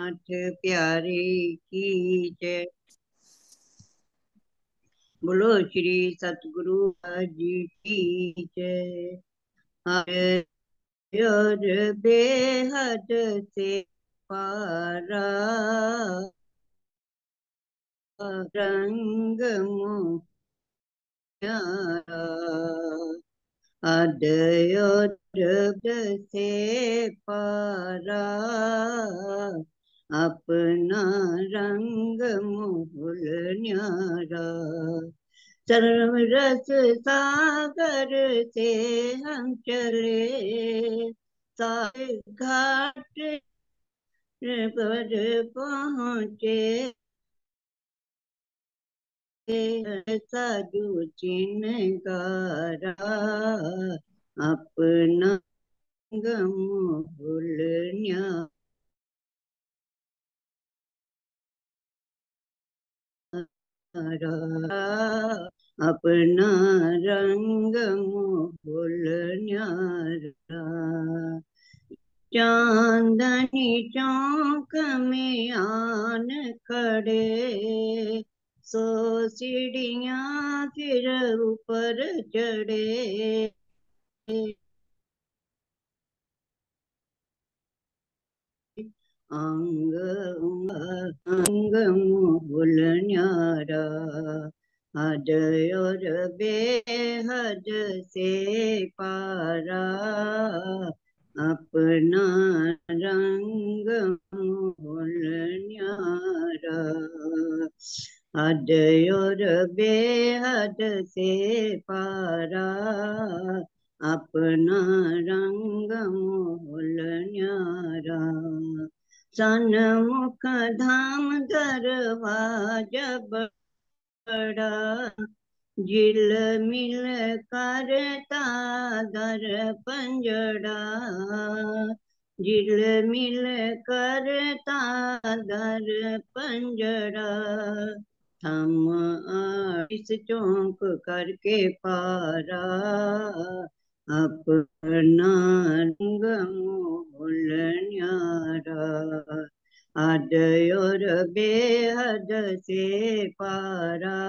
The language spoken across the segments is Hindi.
नाथ प्यारे की जय। बोलो श्री सतगुरु जी की जय। हर और बेहद से पारा रंग मुहारा अदयोर से पारा अपना रंग मोहल न्यारा। सर्व रस सागर से हम चले सारे घाट पर पहुँचे साधु चिन्हकारा अपना गम भूल न्यारा अपना रंग मोहल न्यारा। चांदनी चौक में आन खड़े सो सीढ़ियाँ फिर ऊपर चढ़े अंग अंग मोहल न्यारा हद और बेहद से पारा अपना रंग मोहल न्यारा। हद और बेहद से पारा अपना रंग मोहल न्यारा। सन्मुख धाम दरवाजा बड़ा झिलमिल करता दर पंजड़ा झिलमिल करता दर पंजड़ा। थम इस चौंक करके पारा अपना रंग मोहल न्यारा। हद और बेहद से पारा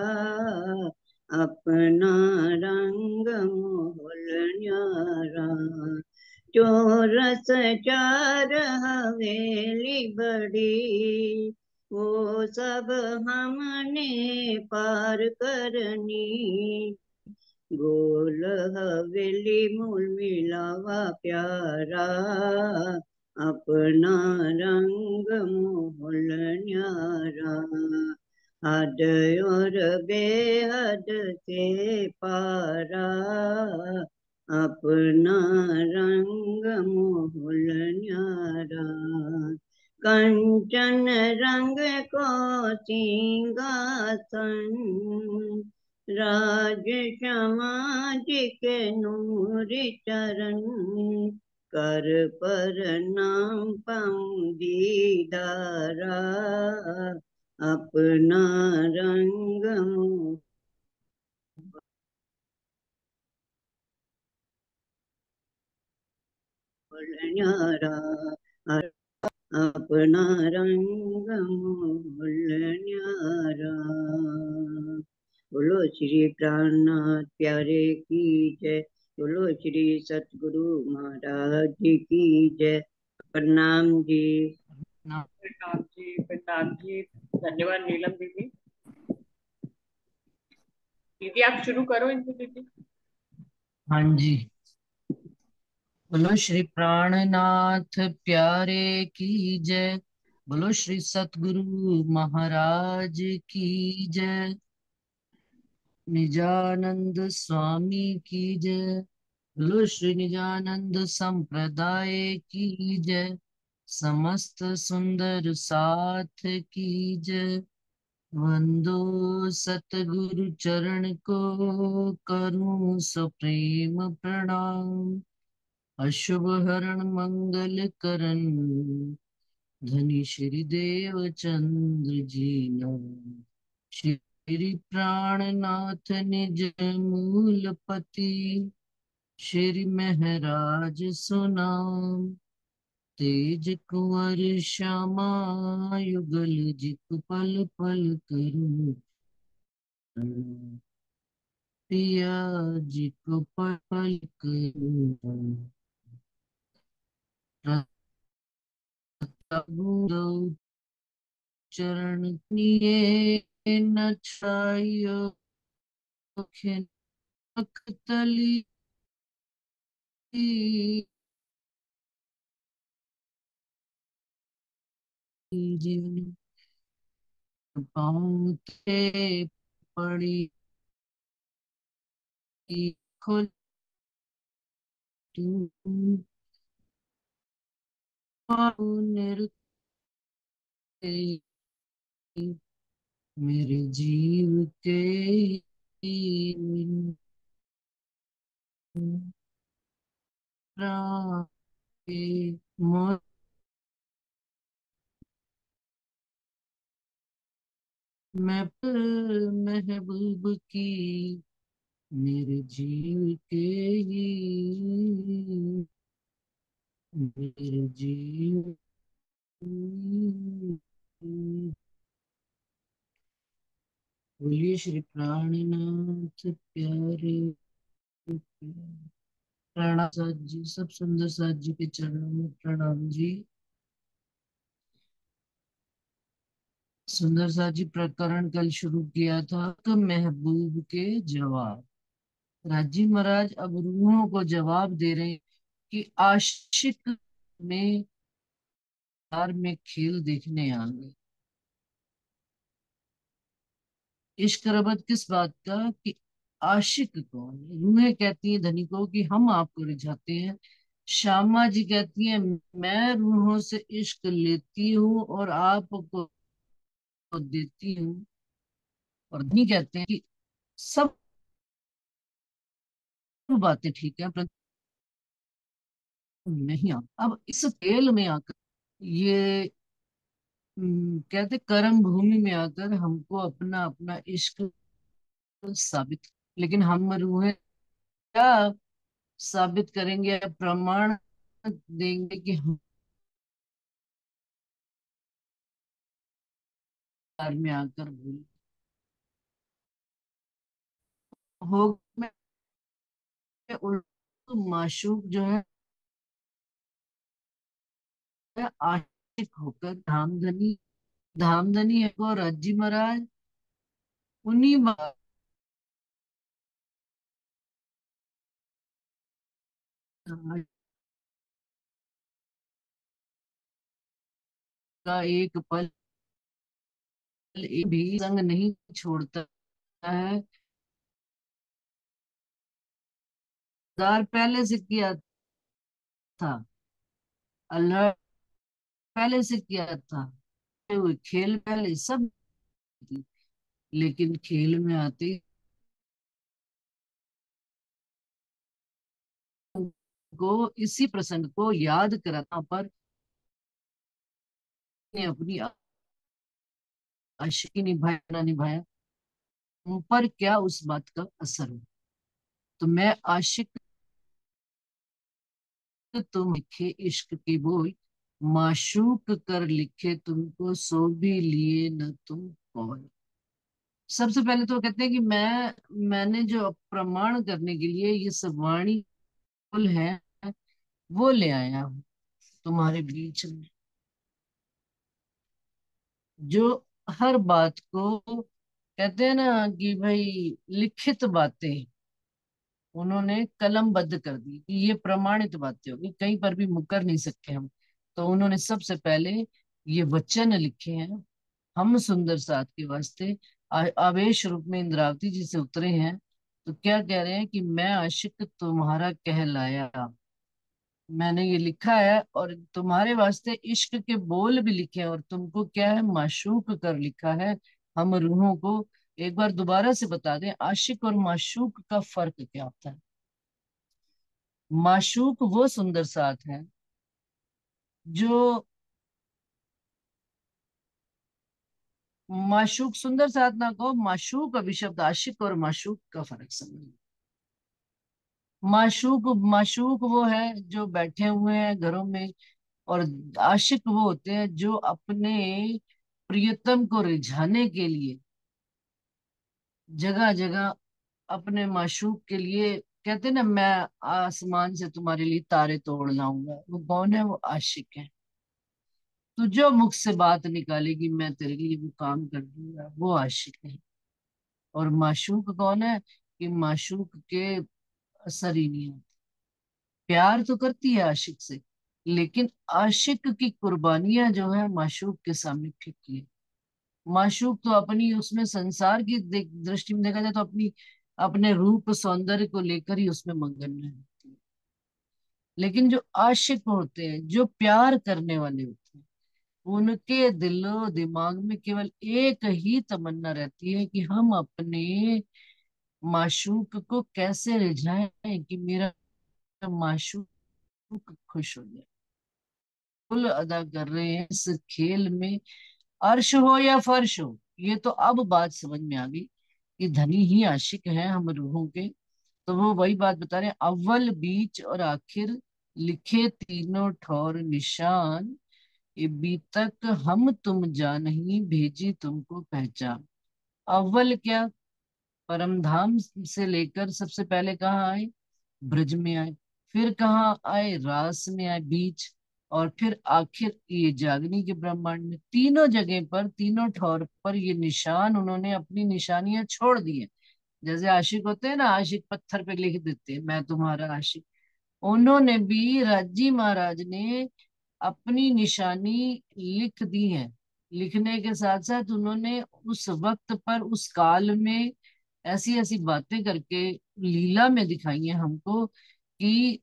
अपना रंग मोहल न्यारा। चौरस चार हवेली बड़ी वो सब हमने पार करनी। गोल हवेली मूल मिलावा प्यारा अपना रंग मोहल न्यारा। हद और बेहद से पारा अपना रंग मोहल न्यारा। कंचन रंग को सिंहासन राज समाज के नूर चरण कर पर नाम पाऊं दीदारा अपना रंग मोहल न्यारा। अपना रंग मोहल न्यारा। बोलो श्री प्राणनाथ प्यारे की जय। बोलो श्री सतगुरु महाराज जी की जय। प्रणाम जी। प्रणाम जी, प्रणाम जी। धन्यवाद नीलम दीदी। दीदी आप शुरू करो इनको दीदी। हाँ जी। बोलो श्री प्राणनाथ प्यारे की जय। बोलो श्री सतगुरु महाराज की जय। निजानंद स्वामी की जय। बोलो श्री निजानंद संप्रदाय की जय। समस्त सुंदर साथ की जय। वंदो सतगुरु चरण को करूं सप्रेम प्रणाम। अशुभ हरण मंगल करण धनी श्री देव चंद्र जी नाम। श्री प्राणनाथ निज मूलपति श्री महराज सुनाम। तेज कुंवर श्यामा युगल जित पल पल करूं पिया जी को पल पल करूं प्रभु चरण निये न छायो तली जीवन पाँव के पड़ी खोल तू निरते मेरे जीव के मोर मैं पर महबूब की मेरे जीव के मेरे जीव बोलिए श्री प्राणनाथ प्यारे प्रणाम साथ जी, सब सुंदर साथ जी के चरणों में प्रणाम जी। सुंदर साथ जी प्रकरण कल शुरू किया था तो महबूब के जवाब। राजी महाराज अब रूहों को जवाब दे रहे हैं कि आशिक में प्यार में खेल देखने आ गए। इश्क रबत किस बात का कि आशिक कौन है। रूहें कहती हैं धनी को कि हम आपको रिझाते हैं। श्यामा जी कहती हैं मैं रूहों से इश्क लेती हूँ और आपको देती हूँ। और धनी कहते हैं कि सब बातें ठीक है परंतु नहीं आ अब इस खेल में आकर ये कहते कर्म भूमि में आकर हमको अपना अपना इश्क साबित, लेकिन हम रूहें क्या साबित करेंगे, प्रमाण देंगे कि हम प्यार में आकर भूल हो में उल्टा माशूक जो है आशिक होकर धामधनी है को रज्जी महाराज उन्हीं बात का एक पल एक भी संग नहीं छोड़ता है। हजार पहले से किया था, अल्लाह पहले से किया था, हुए खेल पहले सब थी। लेकिन खेल में आते ही को इसी प्रसंग को याद कराना पर ने अपनी आशिकी निभाया ना निभाया उन पर क्या उस बात का असर हो। तो मैं आशिक तुम लिखे इश्क की बोल माशूक कर लिखे तुमको सो भी लिए न तुम कौन। सबसे पहले तो कहते हैं कि मैंने जो प्रमाण करने के लिए ये सब वाणी कुल है वो ले आया हूं तुम्हारे बीच में, जो हर बात को कहते हैं ना कि भाई लिखित बातें उन्होंने कलमबद्ध कर दी कि ये प्रमाणित बातें होगी, कहीं पर भी मुकर नहीं सकते हम। तो उन्होंने सबसे पहले ये वचन लिखे हैं हम सुंदर साथ के वास्ते आवेश रूप में इंद्रावती जी से उतरे हैं। तो क्या कह रहे हैं कि मैं आशिक तुम्हारा कहलाया, मैंने ये लिखा है और तुम्हारे वास्ते इश्क के बोल भी लिखे हैं और तुमको क्या है माशूक कर लिखा है हम रूहों को। एक बार दोबारा से बता दें आशिक और माशूक का फर्क क्या होता है। माशूक वो सुंदर साथ है जो माशूक सुंदर साथ ना कहो, माशूक अभिशब्द आशिक और माशूक का फर्क समझ। माशूक माशूक वो है जो बैठे हुए हैं घरों में और आशिक वो होते हैं जो अपने प्रियतम को रिझाने के लिए जगह जगह अपने माशूक के लिए कहते हैं ना, मैं आसमान से तुम्हारे लिए तारे तोड़ लाऊंगा। वो कौन है? वो आशिक है। तू जो मुख से बात निकालेगी मैं तेरे लिए वो काम कर दूंगा, वो आशिक है। और माशूक कौन है? कि माशूक के असर ही नहीं आता। प्यार तो करती है आशिक से, लेकिन आशिक की कुर्बानियां जो है माशूक के सामने फीकी है। माशूक तो अपनी उसमें संसार की दृष्टि में देखा जाए तो अपनी अपने रूप सौंदर्य को लेकर ही उसमें मगन रहती है। लेकिन जो आशिक होते हैं, जो प्यार करने वाले होते हैं, उनके दिलो दिमाग में केवल एक ही तमन्ना रहती है कि हम अपने माशूक को कैसे रिझाएं कि मेरा माशूक खुश हो जाए। कुल अदा कर रहे हैं इस खेल में, अर्श हो या फर्श हो। ये तो अब बात समझ में आ गई कि धनी ही आशिक हैं हम रूहों के। तो वो वही बात बता रहे हैं, अव्वल बीच और आखिर लिखे तीनों ठौर निशान, ये बी तक हम तुम जानही भेजी तुमको पहचान। अव्वल क्या? परम धाम से लेकर सबसे पहले कहाँ आए? ब्रज में आए। फिर कहाँ आए? रास में आए, बीच। और फिर आखिर ये जागनी के ब्रह्मांड में। तीनों जगह पर, तीनों ठौर पर ये निशान उन्होंने अपनी निशानियां छोड़ दी हैं। जैसे आशिक होते हैं ना, आशिक पत्थर पे लिख देते हैं मैं तुम्हारा आशिक। उन्होंने भी, राजी महाराज ने अपनी निशानी लिख दी है। लिखने के साथ साथ उन्होंने उस वक्त पर, उस काल में ऐसी ऐसी बातें करके लीला में दिखाई है हमको कि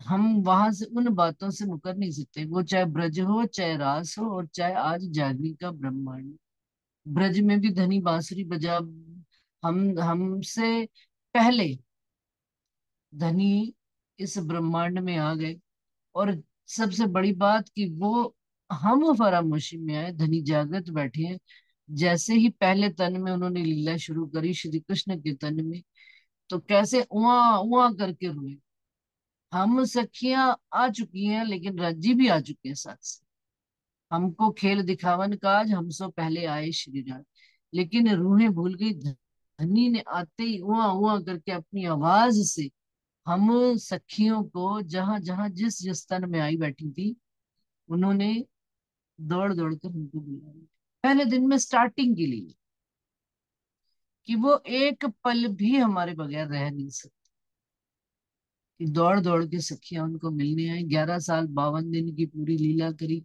हम वहां से उन बातों से मुकर नहीं सकते। वो चाहे ब्रज हो, चाहे रास हो, और चाहे आज जागनी का ब्रह्मांड। ब्रज में भी धनी बांसुरी बजा, हम हमसे पहले धनी इस ब्रह्मांड में आ गए। और सबसे बड़ी बात कि वो हम फरामोशी में आए, धनी जागृत बैठे हैं। जैसे ही पहले तन में उन्होंने लीला शुरू करी श्री कृष्ण के तन में, तो कैसे उआ उआ करके रोए। हम सखियां आ चुकी हैं, लेकिन रज्जी भी आ चुके हैं साथ से। हमको खेल दिखावन काज, हमसे पहले आए श्री राम। लेकिन रूहें भूल गई। धनी ने आते ही उआ उआ करके अपनी आवाज से हम सखियों को, जहां जहां जिस जिस तन में आई बैठी थी, उन्होंने दौड़ दौड़ कर हमको बुलाया। पहले दिन में स्टार्टिंग के लिए कि वो एक पल भी हमारे बगैर रह नहीं सकते, कि दौड़ दौड़ के सखियां उनको मिलने आई। 11 साल 52 दिन की पूरी लीला करी।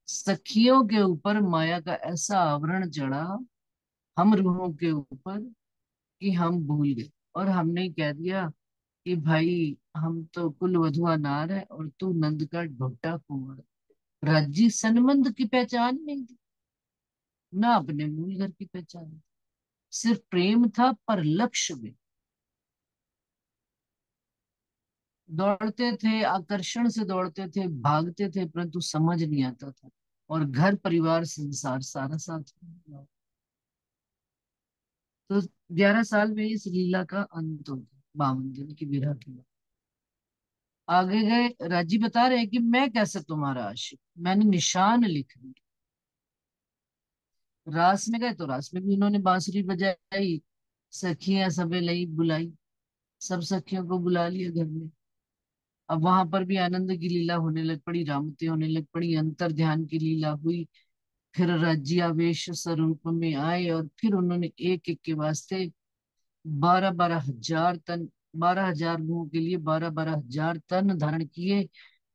सखियों के ऊपर माया का ऐसा आवरण चढ़ा, हम रूहों के ऊपर, कि हम भूल गए। और हमने कह दिया कि भाई हम तो कुल वधुआ नार है और तू नंद का ढोटा कुंवर। राज्य सनमंद की पहचान नहीं थी, ना अपने मूल घर की पहचान थी। सिर्फ प्रेम था, पर लक्ष्य में दौड़ते थे, आकर्षण से दौड़ते थे, भागते थे, परंतु समझ नहीं आता था। और घर परिवार संसार सारा साथ में। तो 11 साल में इस लीला का अंत हो गया, 52 दिन की विरह के बाद। आगे गए, राजी बता रहे हैं कि मैं कैसे तुम्हारा आशिक, मैंने निशान लिख दी। रास में गए तो रास में भी उन्होंने बांसुरी बजाई, सखियां सबे लई बुलाई, सब सखियों को बुला लिया घर में। अब वहां पर भी आनंद की लीला होने लग पड़ी, रामते होने लग पड़ी, अंतर ध्यान की लीला हुई। फिर राज्यावेश स्वरूप में आए और फिर उन्होंने एक एक के वास्ते 12-12 हजार तन, 12 हजार लोगों के लिए 12-12 हजार तन धारण किए,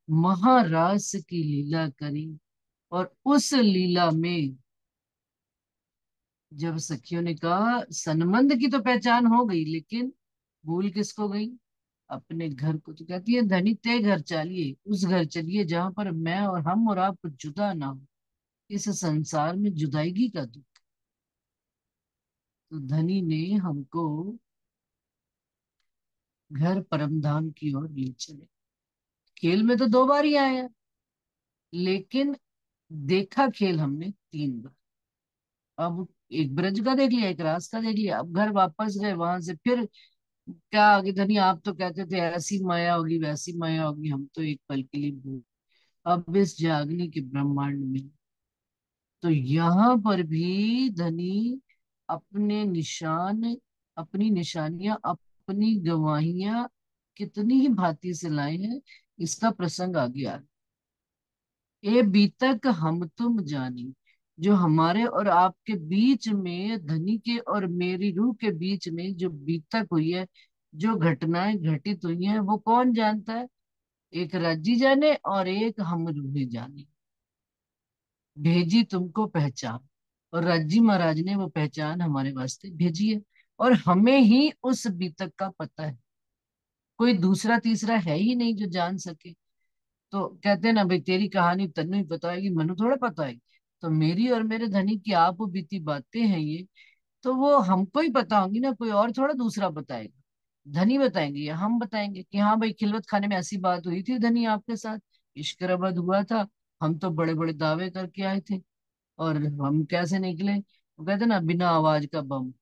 महारास की लीला करी। और उस लीला में जब सखियों ने कहा सनमंद की तो पहचान हो गई, लेकिन भूल किसको गई? अपने घर को। तो कहती है धनी ते घर चलिए, उस घर चलिए जहां पर मैं और हम और आप जुदा ना हो। इस संसार में जुदाईगी का दुख। तो धनी ने हमको घर परमधाम की ओर ले चले। खेल में तो 2 बार ही आए हैं, लेकिन देखा खेल हमने 3 बार। अब एक ब्रज का देख लिया, एक रास का देख लिया, अब घर वापस गए, वहां से फिर क्या आगे। धनी आप तो कहते थे ऐसी माया होगी, वैसी माया होगी, हम तो एक पल के लिए भूल। अब इस जागने के ब्रह्मांड में तो यहाँ पर भी धनी अपने निशान, अपनी निशानियां, अपनी गवाहियां कितनी ही भांति से लाए हैं, इसका प्रसंग आ गया। ए बीतक हम तुम जानी, जो हमारे और आपके बीच में, धनी के और मेरी रूह के बीच में जो बीतक हुई है, जो घटनाएं घटित हुई हैं, वो कौन जानता है? एक राज्जी जाने और एक हम रूहें जाने। भेजी तुमको पहचान, और राज्जी महाराज ने वो पहचान हमारे वास्ते भेजी है, और हमें ही उस बीतक का पता है, कोई दूसरा तीसरा है ही नहीं जो जान सके। तो कहते हैं ना भाई, तेरी कहानी तन्नु ही बताएगी, मनु थोड़ा पता है। तो मेरी और मेरे धनी की आप बीती बातें हैं ये, तो वो हमको ही पता होंगी ना, कोई और थोड़ा दूसरा बताएगा। धनी बताएंगे या हम बताएंगे कि हाँ भाई, खिलवत खाने में ऐसी बात हुई थी धनी आपके साथ, इश्क रबद हुआ था, हम तो बड़े बड़े दावे करके आए थे, और हम कैसे निकले, वो कहते ना बिना आवाज का बम।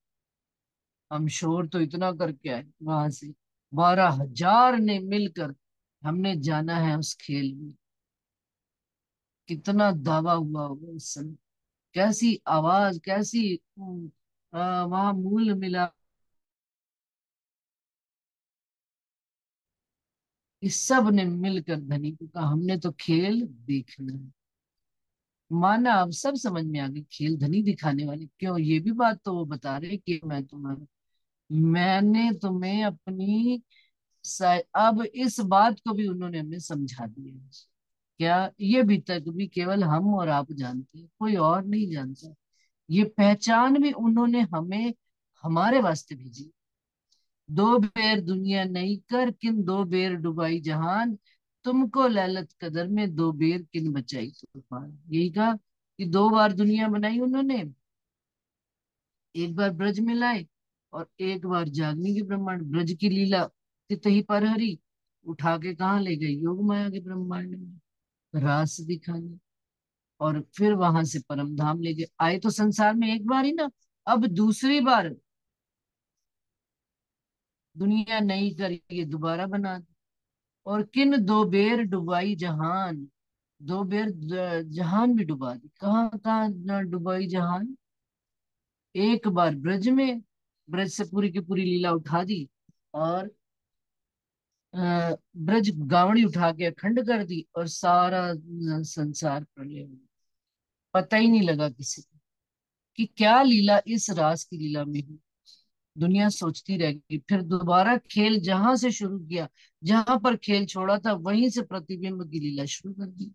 हम शोर तो इतना करके आए वहां से, 12,000 ने मिलकर हमने जाना है उस खेल में। कितना दावा हुआ होगा उस समय, कैसी आवाज, कैसी वहां मूल मिला। इस सब ने मिलकर धनी को कहा हमने तो खेल देखना है। माना अब सब समझ में आ गई, खेल धनी दिखाने वाले क्यों, ये भी बात तो वो बता रहे कि मैंने तुम्हें अपनी अब इस बात को भी उन्होंने हमें समझा दिया। क्या ये भी तक भी केवल हम और आप जानते हैं, कोई और नहीं जानता। ये पहचान भी उन्होंने हमें हमारे वास्ते भेजी। दो बेर दुनिया नहीं कर, किन दो बेर डुबाई जहान, तुमको लैलत कदर में दो बेर किन बचाई तूफान। यही कहा कि 2 बार दुनिया बनाई उन्होंने, एक बार ब्रज में लाए और एक बार जागनी के ब्रह्मांड, ब्रज की लीला तितही पर हरी, उठा के कहाँ ले गए, योग माया के ब्रह्मांड में रास दिखाने, और फिर वहां से परम धाम ले गए। आए तो संसार में एक बार ही ना, अब दूसरी बार दुनिया नई करिए, दोबारा बना दी। और किन दो बेर डुबाई जहान, 2 बेर जहान भी डुबा दी। कहाँ कहाँ डुबाई जहान? एक बार ब्रज में, ब्रज से पूरी की पूरी लीला उठा दी, और ब्रज गावड़ी उठा के अखंड कर दी, और सारा संसार प्रलय हो गया। पता ही नहीं लगा किसी को कि क्या लीला इस रास की लीला में हुई। दुनिया सोचती रह गई। फिर दोबारा खेल जहां से शुरू किया, जहां पर खेल छोड़ा था वहीं से प्रतिबिंब की लीला शुरू कर दी।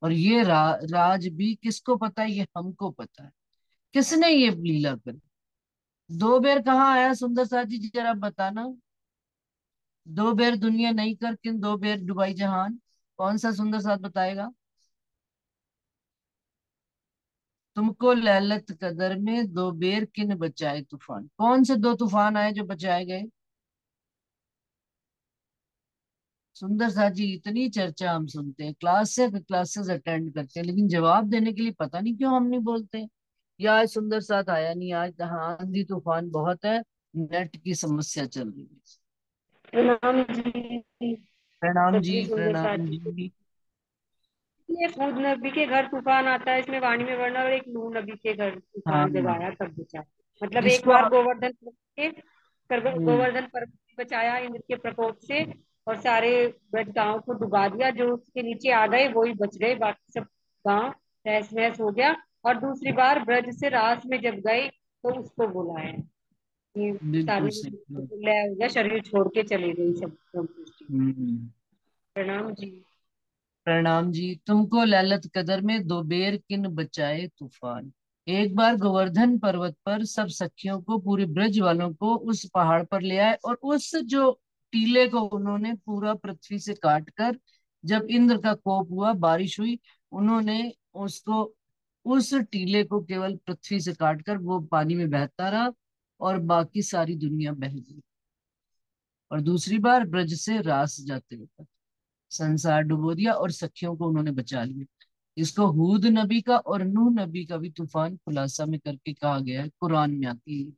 और ये राज भी किसको पता है? ये हमको पता है। किसने ये लीला करी? 2 बेर कहाँ आया सुंदर साथ जी, जरा बताना। 2 बेर दुनिया नहीं कर, किन 2 बेर डुबाई जहान, कौन सा सुंदर साथ बताएगा? तुमको लैलत कदर में 2 बेर किन बचाए तूफान, कौन से 2 तूफान आए जो बचाए गए? सुंदर साथ जी, इतनी चर्चा हम सुनते हैं, क्लासेस अटेंड करते हैं, लेकिन जवाब देने के लिए पता नहीं क्यों हम नहीं बोलते। या आज सुंदर साथ आया नहीं, आज हाँ आंधी तूफान बहुत है, नेट की समस्या चल रही है। प्रणाम जी। प्रणाम जी, सच्ची सुंदर प्रणाम साथी। जी। ये हूद नबी के घर तूफान आता है इसमें वाणी में वर्णन, और एक नूह नबी के घर हाँ, तूफान जब आया तब बचा। मतलब एक इसको बार आप हम्म, गोवर्धन पर्वत को बचाया इंद्र के प्रकोप से, और सारे ब्रज गांव को डुबा दिया। जो उसके नीचे आ गए वही बच गए, बाकी सब गांव तहस नहस हो गया। और दूसरी बार ब्रज से रास में जब गए तो उसको बुलाया, ये बिल्कुल सारी सही। लय हो गया, शरीर छोड़ के चली गई सब सृष्टि। हम्म, प्रणाम जी। प्रणाम जी। तुमको लैलत कदर में 2 बेर किन बचाए तूफान। एक बार गोवर्धन पर्वत पर सब सखियों को, पूरे ब्रज वालों को उस पहाड़ पर ले आए, और उस जो टीले को उन्होंने पूरा पृथ्वी से काट कर, जब इंद्र का कोप हुआ, बारिश हुई, उन्होंने उसको, उस टीले को केवल पृथ्वी से काट कर वो पानी में बहता रहा, और बाकी सारी दुनिया बह गई। और दूसरी बार ब्रज से रास जाते हुए संसार डुबो दिया, और सखियों को उन्होंने बचा लिया। इसको हूद नबी का और नूह नबी का भी तूफान खुलासा में करके कहा गया है, कुरान में आती है।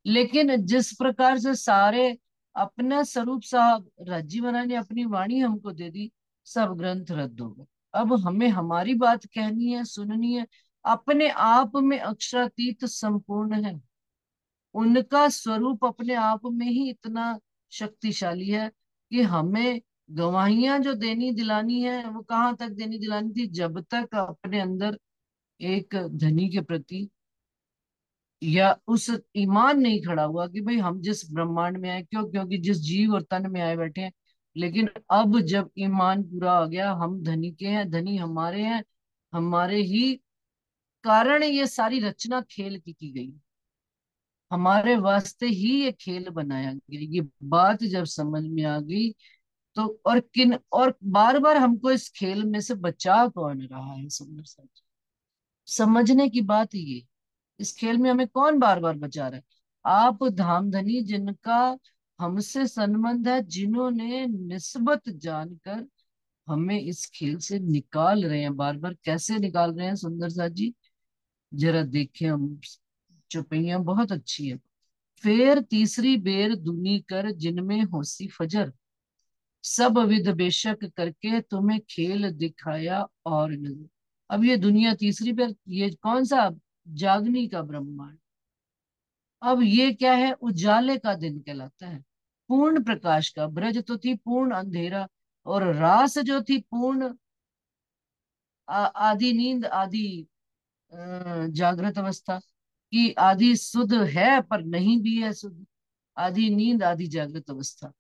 लेकिन जिस प्रकार से सारे अपना स्वरूप साहब, राजी महाराज ने अपनी वाणी हमको दे दी, सब ग्रंथ रद्द हो गए। अब हमें हमारी बात कहनी है, सुननी है। अपने आप में अक्षरातीत संपूर्ण है, उनका स्वरूप अपने आप में ही इतना शक्तिशाली है कि हमें गवाहियां जो देनी दिलानी है, वो कहाँ तक देनी दिलानी थी, जब तक अपने अंदर एक धनी के प्रति या उस ईमान नहीं खड़ा हुआ कि भाई हम जिस ब्रह्मांड में आए, क्यों, क्योंकि जिस जीव और तन में आए बैठे हैं। लेकिन अब जब ईमान पूरा हो गया, हम धनी के हैं, धनी हमारे हैं, हमारे ही कारण ये सारी रचना खेल की गई, हमारे वास्ते ही ये खेल बनाया गया। ये बात जब समझ में आ गई तो, और बार बार हमको इस खेल में से बचा कौन रहा है, सुंदर सा समझने की बात ये, इस खेल में हमें कौन बार बार बचा रहा है? आप धामधनी जिनका हमसे संबंध है, जिन्होंने निस्बत जानकर हमें इस खेल से निकाल रहे हैं, बार बार कैसे निकाल रहे हैं सुंदर सा जी, जरा देखें हम। चौपैया बहुत अच्छी है। फेर तीसरी बेर दुनी कर जिनमें होसी फजर, सब विध बेशक करके तुम्हें खेल दिखाया और नजर। अब ये दुनिया तीसरी बार, ये कौन सा, जागनी का ब्रह्मांड। अब ये क्या है, उजाले का दिन कहलाता है, पूर्ण प्रकाश का। ब्रज तो थी पूर्ण अंधेरा, और रास जो थी पूर्ण आदि नींद, आदि जागृत अवस्था की, आदि शुद्ध है पर नहीं भी है शुद्ध, आदि नींद आदि जागृत अवस्था।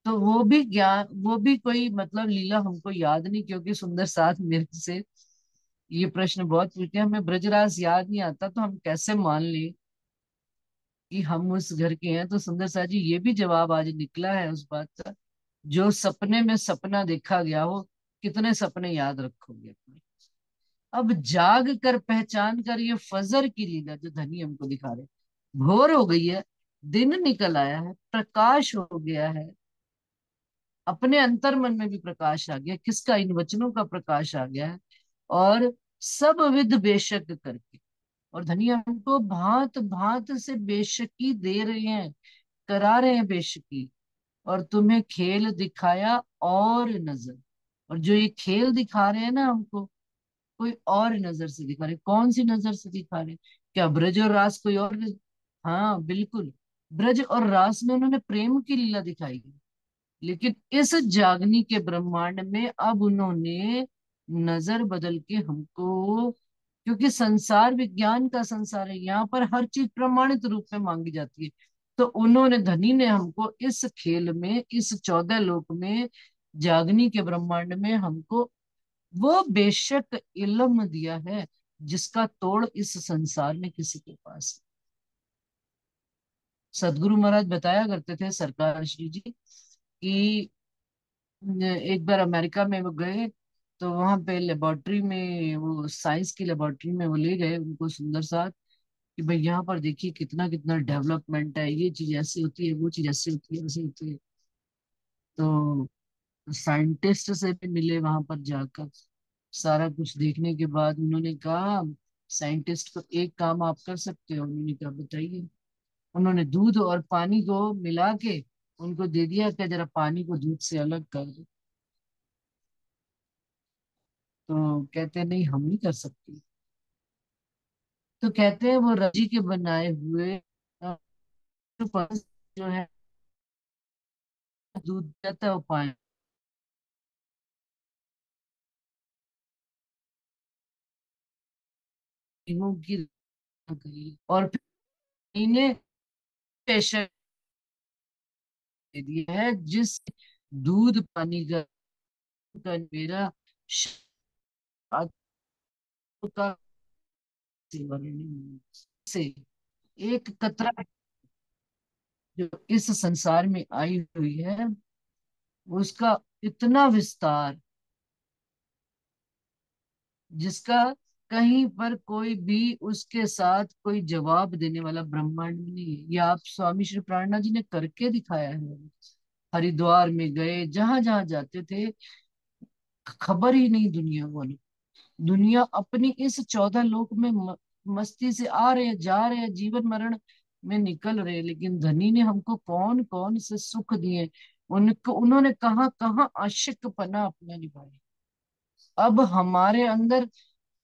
तो वो भी ज्ञान, वो भी कोई मतलब लीला हमको याद नहीं, क्योंकि सुंदर साथ मेरे से ये प्रश्न बहुत पूछते हैं, हमें ब्रजरास याद नहीं आता तो हम कैसे मान लें कि हम उस घर के हैं। तो सुंदर सा जी ये भी जवाब आज निकला है उस बात का, जो सपने में सपना देखा गया हो, कितने सपने याद रखोगे अपने। अब जाग कर पहचान कर ये फजर की लीला जो धनी हमको दिखा रहे, भोर हो गई है, दिन निकल आया है, प्रकाश हो गया है, अपने अंतर मन में भी प्रकाश आ गया, किसका, इन वचनों का प्रकाश आ गया है। और सब विध बेशक करके, और धनी हमको भांत भांत से बेशकी दे रहे हैं, करा रहे हैं बेशकी, और तुम्हें खेल दिखाया और नजर। और जो ये खेल दिखा रहे हैं ना हमको, कोई और नजर से दिखा रहे, कौन सी नजर से दिखा रहे? क्या ब्रज और रास कोई और हाँ बिल्कुल, ब्रज और रास में उन्होंने प्रेम की लीला दिखाई है, लेकिन इस जागनी के ब्रह्मांड में अब उन्होंने नजर बदल के हमको, क्योंकि संसार विज्ञान का संसार है, यहाँ पर हर चीज प्रमाणित रूप में मांगी जाती है। तो उन्होंने, धनी ने हमको इस खेल में, इस 14 लोक में, जागनी के ब्रह्मांड में हमको वो बेशक इल्म दिया है जिसका तोड़ इस संसार में किसी के पास नहीं। सदगुरु महाराज बताया करते थे, सरकार श्री जी, कि एक बार अमेरिका में वो गए, तो वहां पे लेबोरेटरी में, वो साइंस की लेबोरेटरी में वो ले गए उनको सुंदर साथ, कि भाई यहाँ पर देखिए कितना कितना डेवलपमेंट है, ये चीज ऐसी होती है, वो चीज ऐसी होती है, ऐसी होती है। तो साइंटिस्ट से भी मिले वहां पर जाकर, सारा कुछ देखने के बाद उन्होंने कहा, साइंटिस्ट को एक काम आप कर सकते हो। उन्होंने कहा बताइए। उन्होंने दूध और पानी को मिला के उनको दे दिया कि जरा पानी को दूध से अलग कर दो। तो कहते नहीं, हम नहीं कर सकते। तो कहते हैं वो रजी के बनाए हुए जो जो है दूध जाता है वो पानी की गई, और फिर इन्हें पेशा दे दिया है, जिस दूध पानी का मेरा स्वाद का सेवन नहीं, से एक कतरा जो इस संसार में आई हुई है, उसका इतना विस्तार, जिसका कहीं पर कोई भी उसके साथ कोई जवाब देने वाला ब्रह्मांड में नहीं है। ये आप स्वामी श्री प्राणनाथ जी ने करके दिखाया है। हरिद्वार में गए, जहां जहां जाते थे, खबर ही नहीं दुनिया वालों, दुनिया अपनी इस 14 लोक में मस्ती से आ रहे हैं, जा रहे हैं, जीवन मरण में निकल रहे हैं, लेकिन धनी ने हमको कौन कौन से सुख दिए, उनको उन्होंने कहाँ कहाँ आशिकपना अपना निभाया। अब हमारे अंदर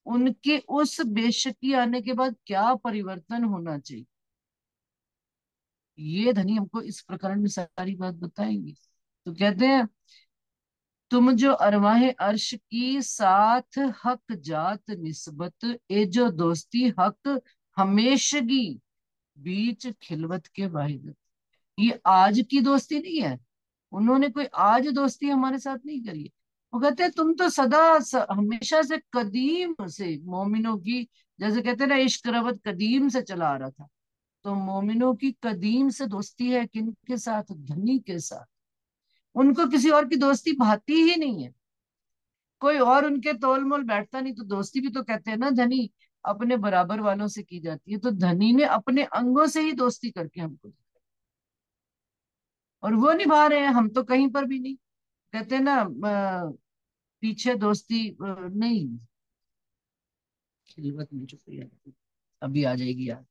उनके उस बेशकी आने के बाद क्या परिवर्तन होना चाहिए, ये धनी हमको इस प्रकरण में सारी बात बताएंगे। तो कहते हैं, तुम जो अरवाहे अर्श की साथ हक जात निस्बत, ए जो दोस्ती हक हमेशगी बीच खिलवत के वाहिद। ये आज की दोस्ती नहीं है, उन्होंने कोई आज दोस्ती हमारे साथ नहीं करी है। वो कहते हैं तुम तो हमेशा से कदीम से मोमिनों की, जैसे कहते हैं ना इश्क रवत कदीम से चला आ रहा था, तो मोमिनों की कदीम से दोस्ती है किनके साथ, धनी के साथ। उनको किसी और की दोस्ती भाती ही नहीं है, कोई और उनके तोल मोल बैठता नहीं। तो दोस्ती भी तो कहते हैं ना धनी अपने बराबर वालों से की जाती है, तो धनी ने अपने अंगों से ही दोस्ती करके हमको दी, और वो निभा रहे हैं, हम तो कहीं पर भी नहीं। कहते हैं ना पीछे दोस्ती नहीं, खिलवत में चुप यार, अभी आ जाएगी यार।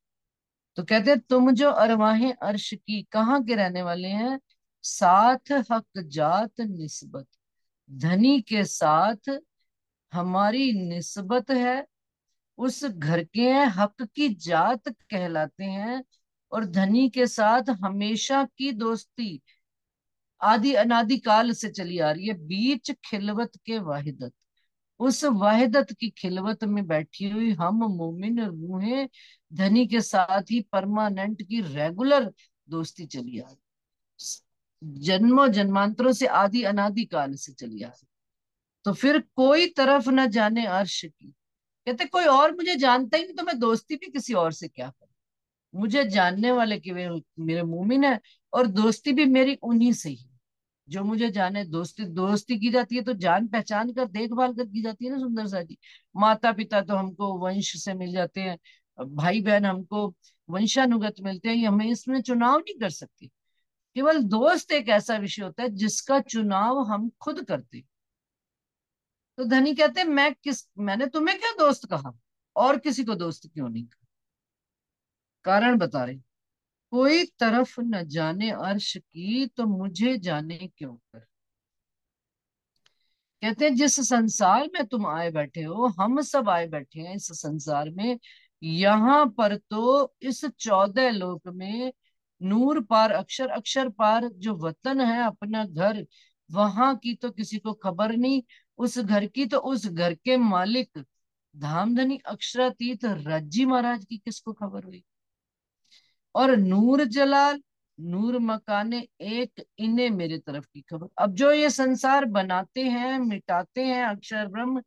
तो कहते हैं तुम जो अरवाहें अर्श की, कहाँ के रहने वाले हैं, साथ हक जात निस्बत, धनी के साथ हमारी निस्बत है, उस घर के हैं, हक की जात कहलाते हैं, और धनी के साथ हमेशा की दोस्ती आदि अनादि काल से चली आ रही है। बीच खिलवत के वाहिदत, उस वाहिदत की खिलवत में बैठी हुई हम मोमिन रूहें धनी के साथ ही परमानेंट की रेगुलर दोस्ती चली आ रही, जन्मों जन्मांतरों से आदि अनादि काल से चली आ रही। तो फिर कोई तरफ न जाने अर्श की, कहते कोई और मुझे जानता ही नहीं, तो मैं दोस्ती भी किसी और से क्या करूं। मुझे जानने वाले कि वे मेरे मोमिन है, और दोस्ती भी मेरी उन्हीं से ही, जो मुझे जाने। दोस्ती दोस्ती की जाती है तो जान पहचान कर देखभाल कर की जाती है ना सुंदर सा जी। माता पिता तो हमको वंश से मिल जाते हैं, भाई बहन हमको वंशानुगत मिलते हैं, ये हमें इसमें चुनाव नहीं कर सकते। केवल दोस्त एक ऐसा विषय होता है जिसका चुनाव हम खुद करते हैं। तो धनी कहते हैं मैंने तुम्हें क्या दोस्त कहा, और किसी को दोस्त क्यों नहीं कहा। कारण बता रहे, कोई तरफ न जाने अर्श की, तो मुझे जाने क्यों कर। कहते हैं जिस संसार में तुम आए बैठे हो, हम सब आए बैठे हैं इस संसार में, यहाँ पर तो इस 14 लोक में नूर पार अक्षर, अक्षर पार जो वतन है अपना घर, वहां की तो किसी को खबर नहीं। उस घर की तो उस घर के मालिक धामधनी अक्षरातीत रज्जी महाराज की किसको खबर हुई। और नूर जलाल नूर मकाने एक, इन्हें मेरे तरफ की खबर। अब जो ये संसार बनाते हैं मिटाते हैं अक्षर ब्रह्म,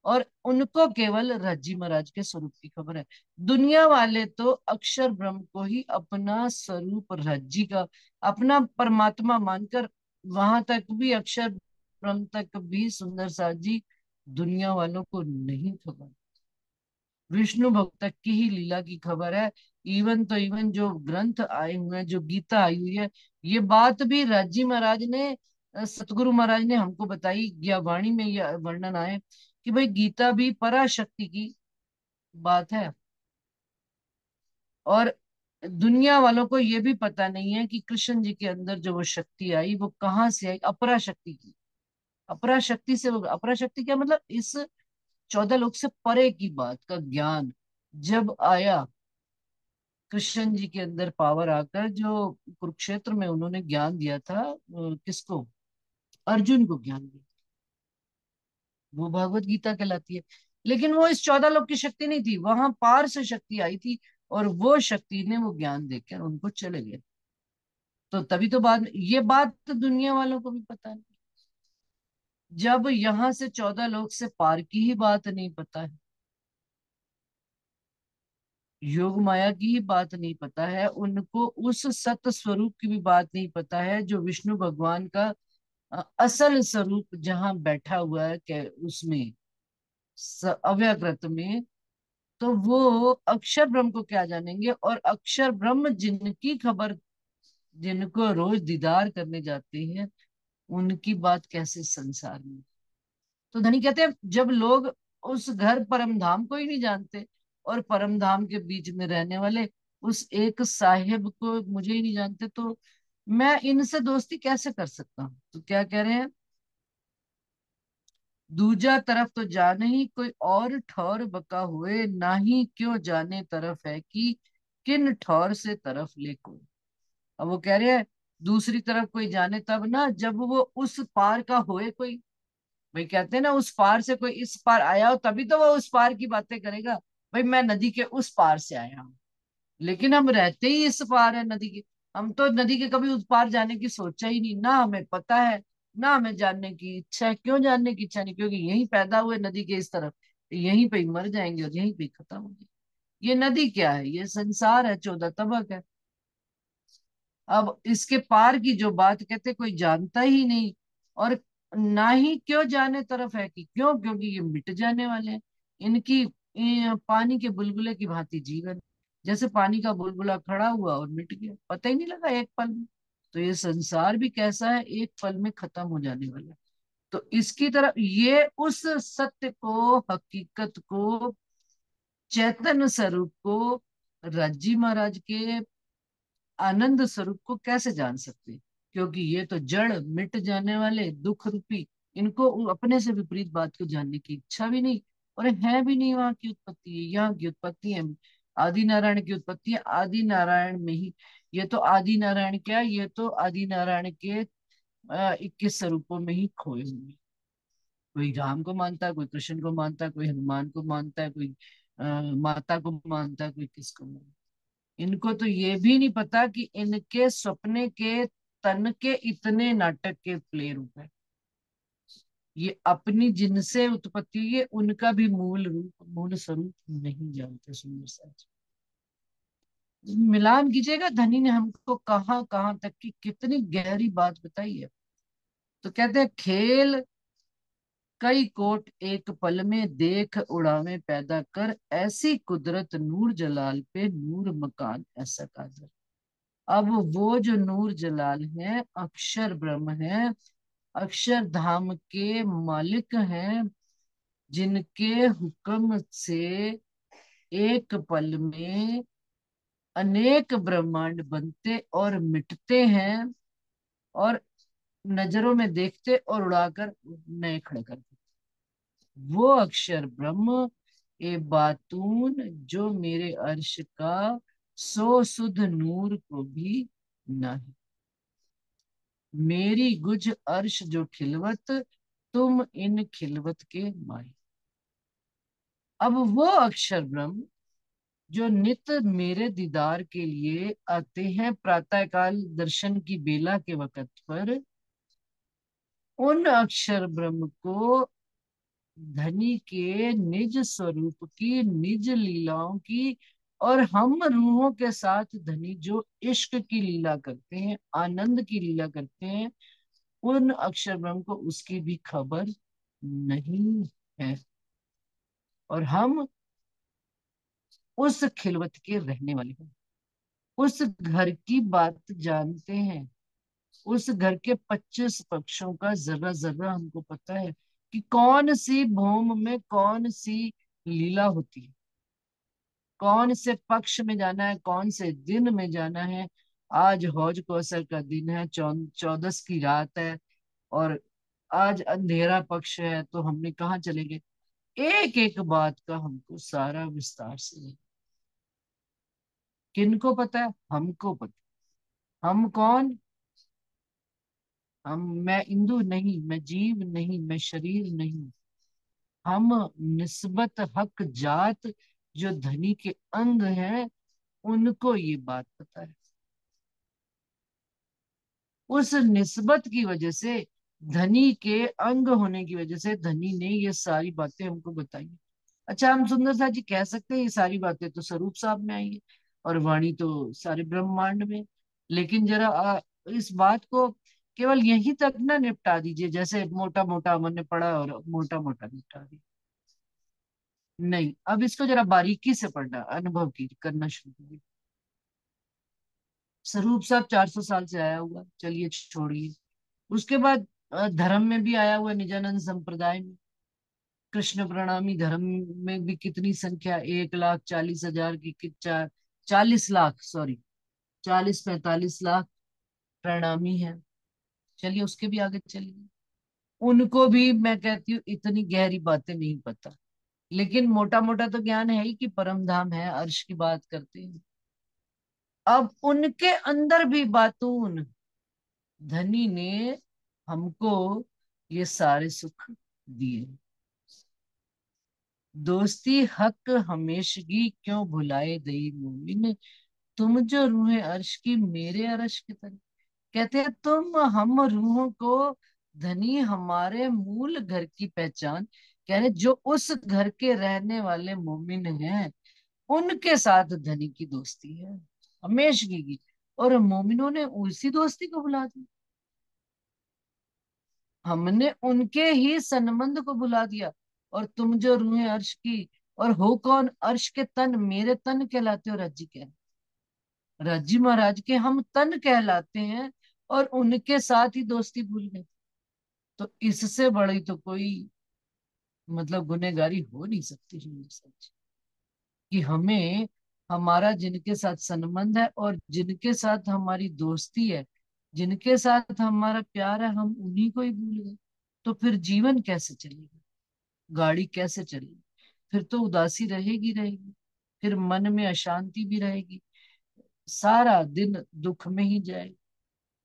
और उनको केवल रज्जी महाराज के स्वरूप की खबर है। दुनिया वाले तो अक्षर ब्रह्म को ही अपना स्वरूप रज्जी का अपना परमात्मा मानकर, वहां तक भी अक्षर ब्रह्म तक भी सुंदर सा जी दुनिया वालों को नहीं खबर। विष्णु भक्त तक की ही लीला की खबर है। इवन जो ग्रंथ आए हुए हैं, जो गीता आई हुई है, ये बात भी राजी महाराज ने सतगुरु महाराज ने हमको बताई। ज्ञावाणी में यह वर्णन आए कि भाई गीता भी पराशक्ति की बात है, और दुनिया वालों को ये भी पता नहीं है कि कृष्ण जी के अंदर जो वो शक्ति आई वो कहाँ से आई, अपरा शक्ति की। अपरा शक्ति से अपरा शक्ति क्या मतलब, इस 14 लोक से परे की बात का ज्ञान जब आया कृष्ण जी के अंदर पावर आकर, जो कुरुक्षेत्र में उन्होंने ज्ञान दिया था, किसको, अर्जुन को ज्ञान दिया, वो भागवत गीता कहलाती है। लेकिन वो इस 14 लोक की शक्ति नहीं थी, वहां पार से शक्ति आई थी, और वो शक्ति ने वो ज्ञान देकर उनको चले गए। तो तभी तो बाद में ये बात तो दुनिया वालों को भी पता नहीं, जब यहाँ से 14 लोक से पार की ही बात नहीं पता है, योग माया की ही बात नहीं पता है उनको, उस सत स्वरूप की भी बात नहीं पता है, जो विष्णु भगवान का असल स्वरूप जहां बैठा हुआ है के उसमें अव्यकृत में। तो वो अक्षर ब्रह्म को क्या जानेंगे, और अक्षर ब्रह्म जिनकी खबर, जिनको रोज दीदार करने जाते हैं, उनकी बात कैसे संसार में। तो धनी कहते हैं जब लोग उस घर परम धाम को ही नहीं जानते, और परम धाम के बीच में रहने वाले उस एक साहिब को मुझे ही नहीं जानते, तो मैं इनसे दोस्ती कैसे कर सकता हूँ? तो क्या कह रहे हैं, दूजा तरफ तो जाने ही कोई और ठौर बका हुए, ना ही क्यों जाने तरफ है कि किन ठौर से तरफ ले कोई। अब वो कह रहे हैं दूसरी तरफ कोई जाने तब ना, जब वो उस पार का होए कोई। भाई कहते हैं ना, उस पार से कोई इस पार आया हो तभी तो वो उस पार की बातें करेगा। भाई मैं नदी के उस पार से आया हूँ, लेकिन हम रहते ही इस पार है नदी के। हम तो नदी के कभी उस पार जाने की सोचा ही नहीं, ना हमें पता है, ना हमें जानने की इच्छा है। क्यों जानने की इच्छा नहीं? क्योंकि यहीं पैदा हुए नदी के इस तरफ, यहीं पे ही मर जाएंगे और यहीं पे ही खत्म हो जाएंगे। ये नदी क्या है? ये संसार है, 14 तबक है। अब इसके पार की जो बात कहते कोई जानता ही नहीं, और ना ही क्यों जाने तरफ है कि क्यों, क्योंकि ये मिट जाने वाले हैं। इनकी पानी के बुलबुले की भांति जीवन, जैसे पानी का बुलबुला खड़ा हुआ और मिट गया, पता ही नहीं लगा एक पल में। तो ये संसार भी कैसा है, एक पल में खत्म हो जाने वाला है। तो इसकी तरफ ये उस सत्य को, हकीकत को, चैतन्य स्वरूप को, राजी महाराज के आनंद स्वरूप को कैसे जान सकते हैं? क्योंकि ये तो जड़ मिट जाने वाले दुख रूपी, इनको अपने से विपरीत बात को जानने की इच्छा भी नहीं, और है भी नहीं। वहां की उत्पत्ति है, यहाँ की उत्पत्ति है, आदि नारायण की उत्पत्ति है आदि नारायण में ही। ये तो आदि नारायण क्या, ये तो आदि नारायण के 21 स्वरूपों में ही खोए हुए हैं। कोई राम को मानता है, कोई कृष्ण को मानता है, कोई हनुमान को मानता है, कोई माता को मानता है, कोई किसको मानता है। इनको तो ये भी नहीं पता कि इनके सपने के तन के इतने नाटक के प्ले रूप है। ये अपनी जिनसे उत्पत्ति हुई है उनका भी मूल रूप, मूल स्वरूप नहीं जानते। सुंदर साज मिलान कीजिएगा, धनी ने हमको कहाँ कहाँ तक की कितनी गहरी बात बताई है। तो कहते हैं खेल कई कोट एक पल में देख उड़ावे पैदा कर, ऐसी कुदरत नूर जलाल पे नूर मकान ऐसा कादर। अब वो जो नूर जलाल है, अक्षर ब्रह्म है, अक्षर धाम के मालिक हैं, जिनके हुक्म से एक पल में अनेक ब्रह्मांड बनते और मिटते हैं, और नजरों में देखते और उड़ाकर नए खड़े करते। वो अक्षर ब्रह्म ए बातून, जो मेरे अर्श का सो सुध नूर को भी नहीं। मेरी गुज अर्श जो खिलवत, तुम इन खिलवत के माई। अब वो अक्षर ब्रह्म जो नित मेरे दीदार के लिए आते हैं प्रातःकाल दर्शन की बेला के वक़्त पर, उन अक्षर ब्रह्म को धनी के निज स्वरूप की, निज लीलाओं की, और हम रूहों के साथ धनी जो इश्क की लीला करते हैं, आनंद की लीला करते हैं, उन अक्षर ब्रह्म को उसकी भी खबर नहीं है। और हम उस खिलवत के रहने वाले हैं, उस घर की बात जानते हैं। उस घर के 25 पक्षों का जर्रा जर्रा हमको पता है कि कौन सी भूम में कौन सी लीला होती है, कौन से पक्ष में जाना है, कौन से दिन में जाना है। आज हौज कौसर का दिन है, 14 की रात है, और आज अंधेरा पक्ष है, तो हमने कहाँ चलेंगे? एक एक बात का हमको सारा विस्तार से, किनको पता है? हमको पता। हम कौन? हम, मैं इंदु नहीं, मैं जीव नहीं, मैं शरीर नहीं। हम निस्बत हक जात, जो धनी के अंग हैं, उनको ये बात पता है। उस निस्बत की वजह से, धनी के अंग होने की वजह से, धनी ने ये सारी बातें हमको बताई। अच्छा, हम सुंदर सा जी कह सकते हैं ये सारी बातें तो स्वरूप साहब में आई है, और वाणी तो सारे ब्रह्मांड में। लेकिन जरा इस बात को केवल यहीं तक ना निपटा दीजिए, जैसे मोटा मोटा हमने पढ़ा और मोटा मोटा निपटा दिया। नहीं, अब इसको जरा बारीकी से पढ़ना, अनुभव की करना शुरू कीजिए। स्वरूप साहब 400 साल से आया हुआ, चलिए छोड़िए। उसके बाद धर्म में भी आया हुआ, निजानंद संप्रदाय में। कृष्ण प्रणामी धर्म में भी कितनी संख्या, 1,40,000 की, 40 लाख, सॉरी, 40-45 लाख प्रणामी है, चलिए उसके भी आगे चलिए। उनको भी मैं कहती हूँ इतनी गहरी बातें नहीं पता, लेकिन मोटा मोटा तो ज्ञान है ही कि परम धाम है, अर्श की बात करते हैं। अब उनके अंदर भी बातून धनी ने हमको ये सारे सुख दिए। दोस्ती हक हमेशगी क्यों भुलाए दई मोमिन, तुम जो रूहे अर्श की मेरे अर्श की तरह। कहते हैं तुम हम रूहों को, धनी हमारे मूल घर की पहचान, कह रहे जो उस घर के रहने वाले मोमिन हैं उनके साथ धनी की दोस्ती है हमेशगी की, और मोमिनों ने उसी दोस्ती को भुला दिया। हमने उनके ही संबंध को भुला दिया। और तुम जो रूहें अर्श की, और हो कौन अर्श के तन, मेरे तन कहलाते हो रज्जी, कह रज्जी महाराज के हम तन कहलाते हैं, और उनके साथ ही दोस्ती भूल गए। तो इससे बड़ी तो कोई मतलब गुनहगारी हो नहीं सकती है सच, कि हमें हमारा जिनके साथ संबंध है और जिनके साथ हमारी दोस्ती है, जिनके साथ हमारा प्यार है, हम उन्हीं को ही भूल गए। तो फिर जीवन कैसे चलेगा, गाड़ी कैसे चलेगी? फिर तो उदासी रहेगी रहेगी, फिर मन में अशांति भी रहेगी, सारा दिन दुख में ही जाए।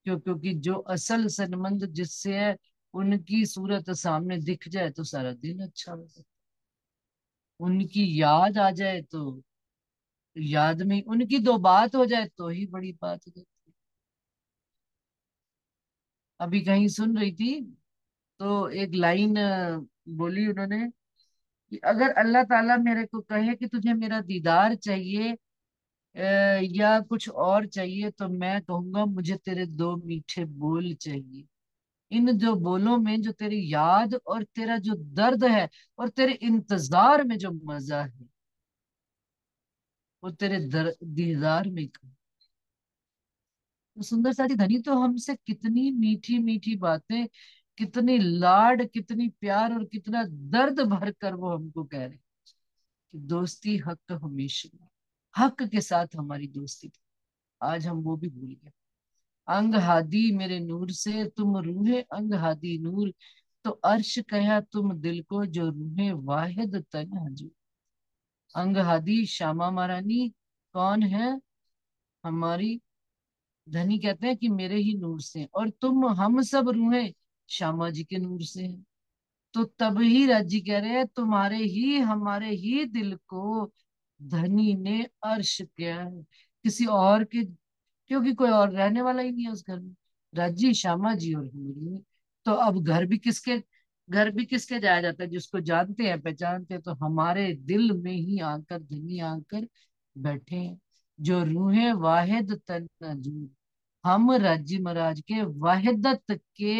क्योंकि जो असल संबंध जिससे है, उनकी सूरत सामने दिख जाए तो सारा दिन अच्छा हो जाए। उनकी याद आ जाए तो याद में उनकी दो बात हो जाए तो ही बड़ी बात हो जाती है। अभी कहीं सुन रही थी तो एक लाइन बोली उन्होंने कि अगर अल्लाह ताला मेरे को कहे कि तुझे मेरा दीदार चाहिए या कुछ और चाहिए, तो मैं कहूंगा मुझे तेरे दो मीठे बोल चाहिए। इन जो बोलों में जो तेरी याद और तेरा जो दर्द है और तेरे इंतजार में जो मजा है, वो तेरे दीदार में कहीं। तो सुंदर साथी धनी तो हमसे कितनी मीठी मीठी बातें, कितनी लाड, कितनी प्यार और कितना दर्द भर कर वो हमको कह रहे हैं कि दोस्ती हक हमेशा, हक के साथ हमारी दोस्ती थी। आज हम वो भी भूल गए। अंग हादी मेरे नूर से तुम रूहे अंग हादी नूर, तो अर्श कहा तुम दिल को जो रूहे वाहिद तन हजूर। अंग हादी श्यामा महारानी कौन है? हमारी धनी कहते हैं कि मेरे ही नूर से, और तुम हम सब रूहें श्यामा जी के नूर से हैं। तो तब ही राजी कह रहे हैं तुम्हारे ही हमारे ही दिल को धनी ने अर्श किया है, किसी और के, क्योंकि कोई और रहने वाला ही नहीं है उस घर में। राजी श्यामा जी और हमारी है। तो अब घर भी किसके जाया जाता है? जिसको जानते हैं पहचानते हैं, तो हमारे दिल में ही आकर धनी आकर बैठे हैं, जो रूहे वाहिद तन, हम राज्य महाराज के वाहिदत के